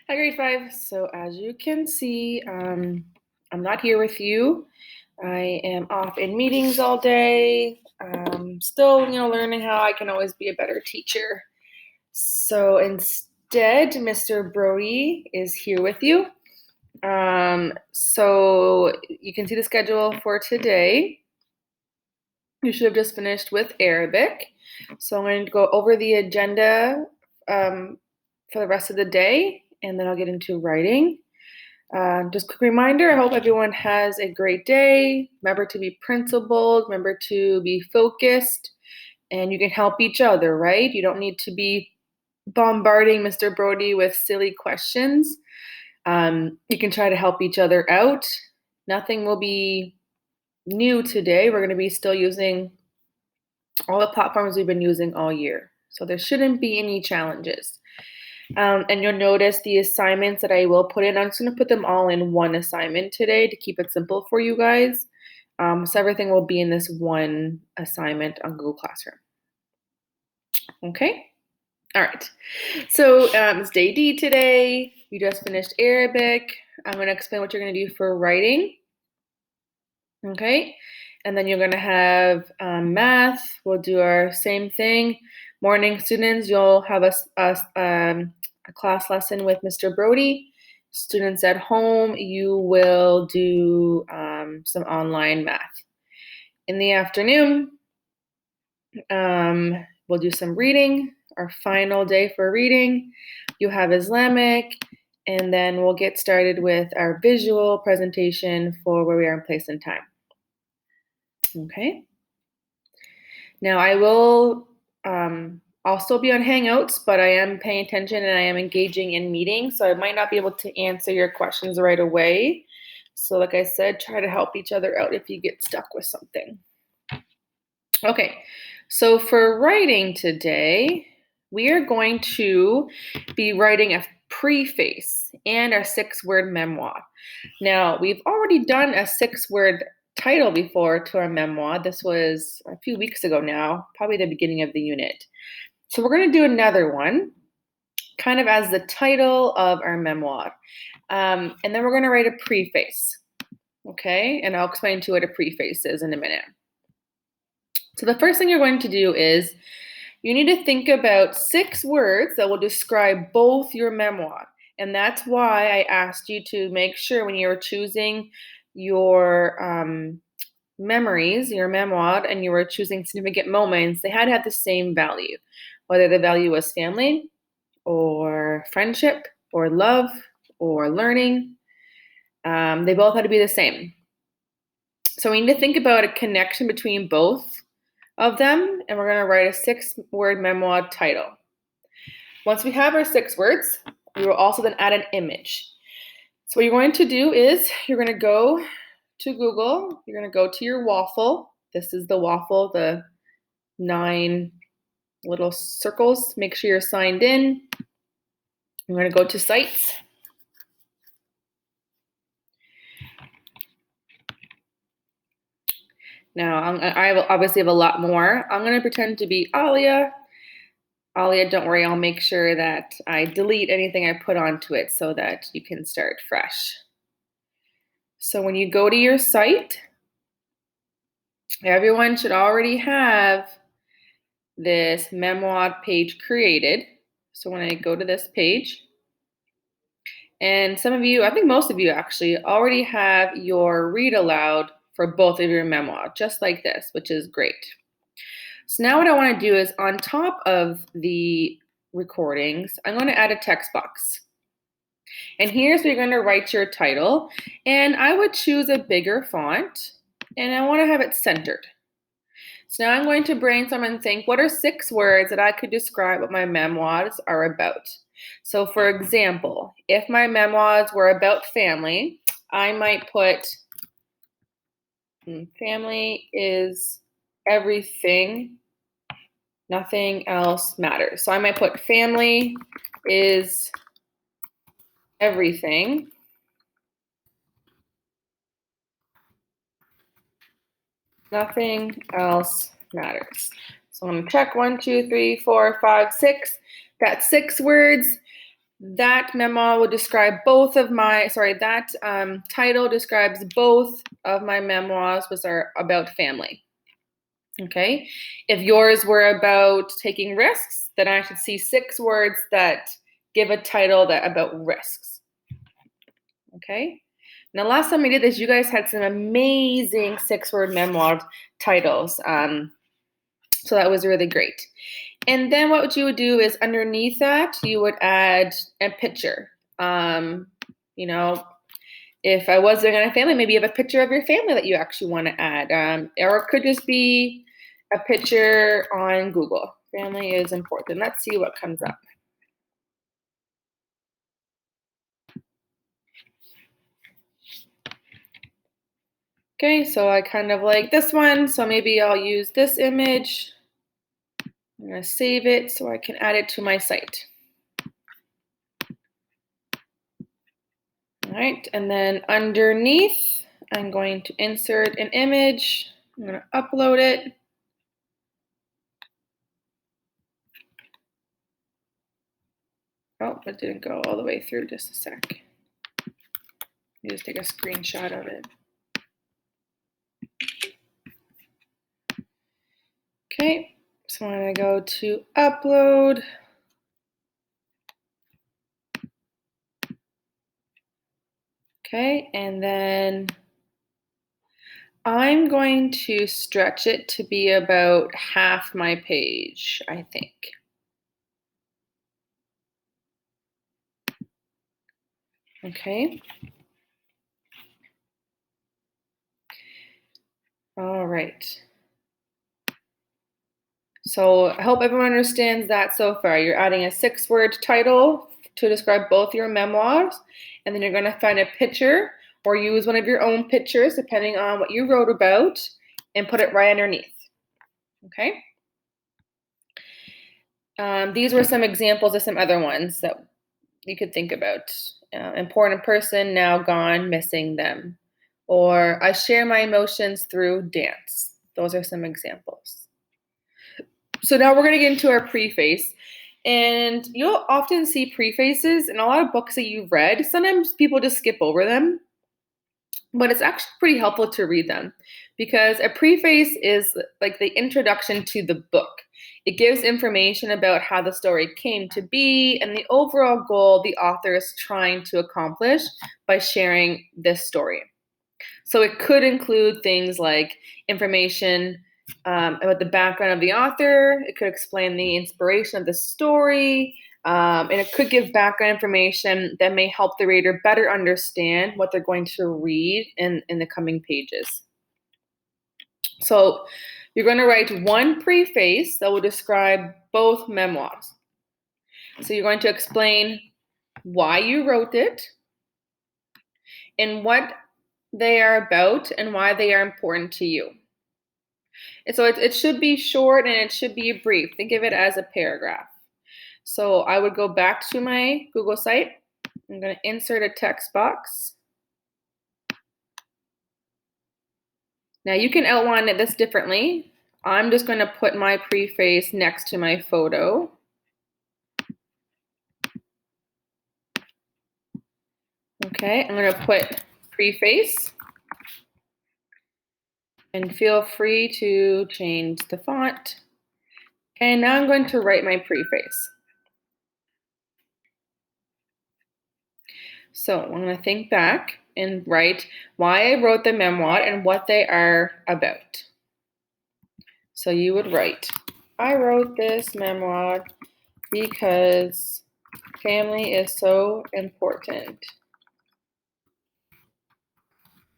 Hi, grade 5. So as you can see, I'm not here with you. I am off in meetings all day. Still, learning how I can always be a better teacher. So instead, Mr. Brody is here with you. So you can see the schedule for today. You should have just finished with Arabic. So I'm going to go over the agenda for the rest of the day, and then I'll get into writing. Just a quick reminder, I hope everyone has a great day. Remember to be principled, remember to be focused, and you can help each other, right? You don't need to be bombarding Mr. Brody with silly questions. You can try to help each other out. Nothing will be new today. We're going to be still using all the platforms we've been using all year. So there shouldn't be any challenges. And you'll notice the assignments that I will put in. I'm just going to put them all in one assignment today to keep it simple for you guys. So everything will be in this one assignment on Google Classroom. Okay? All right. So it's day D today. You just finished Arabic. I'm going to explain what you're going to do for writing. Okay? And then you're going to have math. We'll do our same thing. Morning students, you'll have a class lesson with Mr. Brody. Students at home, you will do some online math. In the afternoon, we'll do some reading, our final day for reading. You have Islamic, and then we'll get started with our visual presentation for where we are in place and time. Okay. Now I will also be on Hangouts, but I am paying attention and I am engaging in meetings, so I might not be able to answer your questions right away. So like I said, try to help each other out if you get stuck with something. Okay, so for writing today, we are going to be writing a preface and our 6-word memoir. Now, we've already done a 6-word title before to our memoir. This was a few weeks ago now, probably the beginning of the unit. So we're going to do another one, kind of as the title of our memoir. And then we're going to write a preface, okay? And I'll explain to you what a preface is in a minute. So the first thing you're going to do is you need to think about 6 words that will describe both your memoir. And that's why I asked you to make sure when you're choosing your memories, your memoir, and you were choosing significant moments, they had to have the same value, whether the value was family or friendship or love or learning. They both had to be the same. So we need to think about a connection between both of them, and we're going to write a 6-word memoir title. Once we have our 6 words, we will also then add an image. So what you're going to do is you're going to go to Google, you're going to go to your waffle. This is the waffle, the 9 little circles. Make sure you're signed in. I'm going to go to sites. Now, I obviously have a lot more. I'm going to pretend to be Alia. Alia, don't worry, I'll make sure that I delete anything I put onto it so that you can start fresh. So when you go to your site, everyone should already have this memoir page created. So when I go to this page, and some of you, I think most of you actually, already have your read aloud for both of your memoir, just like this, which is great. So now what I want to do is on top of the recordings, I'm going to add a text box. And here's where you're going to write your title. And I would choose a bigger font, and I want to have it centered. So now I'm going to brainstorm and think, what are 6 words that I could describe what my memoirs are about? So for example, if my memoirs were about family, I might put family is everything, nothing else matters. So I might put family is everything. Nothing else matters. So I'm going to check 1, 2, 3, 4, 5, 6. That's 6 words. that memo will describe both of my, title describes both of my memoirs, which are about family. Okay. If yours were about taking risks, then I should see 6 words that give a title that about risks. Okay. Now, last time I did this, you guys had some amazing 6-word memoir titles. So that was really great. And then what you would do is underneath that, you would add a picture. You know, if I was doing it on a family, maybe you have a picture of your family that you actually want to add. Or it could just be a picture on Google. Family is important. Let's see what comes up. Okay, so I kind of like this one, so maybe I'll use this image. I'm going to save it so I can add it to my site. All right, and then underneath, I'm going to insert an image. I'm going to upload it. Oh, it didn't go all the way through. Just a sec. Let me just take a screenshot of it. Okay, so I'm going to go to upload. Okay, and then I'm going to stretch it to be about half my page, I think. Okay. All right. So I hope everyone understands that so far. You're adding a 6-word title to describe both your memoirs, and then you're going to find a picture or use one of your own pictures, depending on what you wrote about, and put it right underneath. Okay? These were some examples of some other ones that you could think about. Important person, now gone, missing them. Or I share my emotions through dance. Those are some examples. So now we're going to get into our preface. And you'll often see prefaces in a lot of books that you've read. Sometimes people just skip over them, but it's actually pretty helpful to read them because a preface is like the introduction to the book. It gives information about how the story came to be and the overall goal the author is trying to accomplish by sharing this story. So it could include things like information about the background of the author. It could explain the inspiration of the story. And it could give background information that may help the reader better understand what they're going to read in the coming pages. So you're going to write one preface that will describe both memoirs. So you're going to explain why you wrote it and what they are about and why they are important to you. And so it should be short and it should be brief. Think of it as a paragraph. So I would go back to my Google site. I'm going to insert a text box. Now you can outline this differently. I'm just going to put my preface next to my photo. Okay, I'm going to put preface. And feel free to change the font. Okay, now I'm going to write my preface. So I'm going to think back and write why I wrote the memoir and what they are about. So you would write, I wrote this memoir because family is so important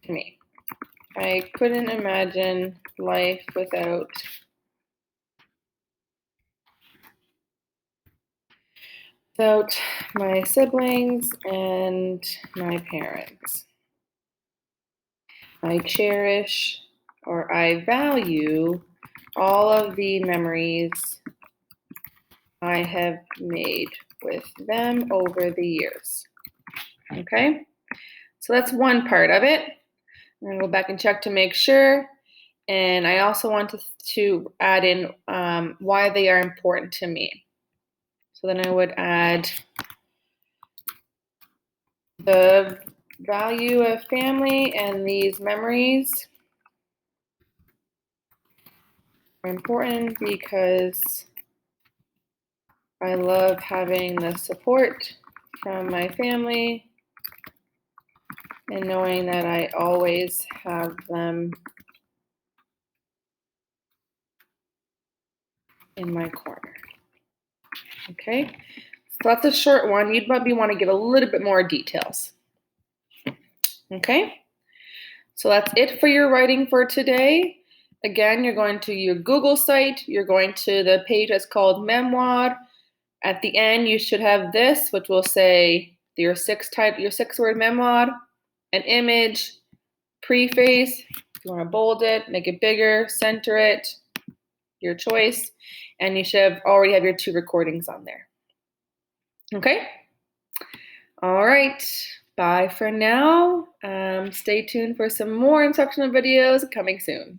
to me. I couldn't imagine life without my siblings and my parents. I cherish or I value all of the memories I have made with them over the years. Okay, so that's one part of it. I'm going to go back and check to make sure. And I also want to add in why they are important to me. So then I would add The value of family and these memories are important because I love having the support from my family and knowing that I always have them in my corner. Okay, so that's a short one. You'd maybe want to get a little bit more details. Okay, so that's it for your writing for today. Again, you're going to your Google site, you're going to the page that's called Memoir. At the end, you should have this, which will say your 6-word memoir, an image, preface. If you want to bold it, make it bigger, center it, your choice, and you should already have your 2 recordings on there. Okay? All right. Bye for now. Stay tuned for some more instructional videos coming soon.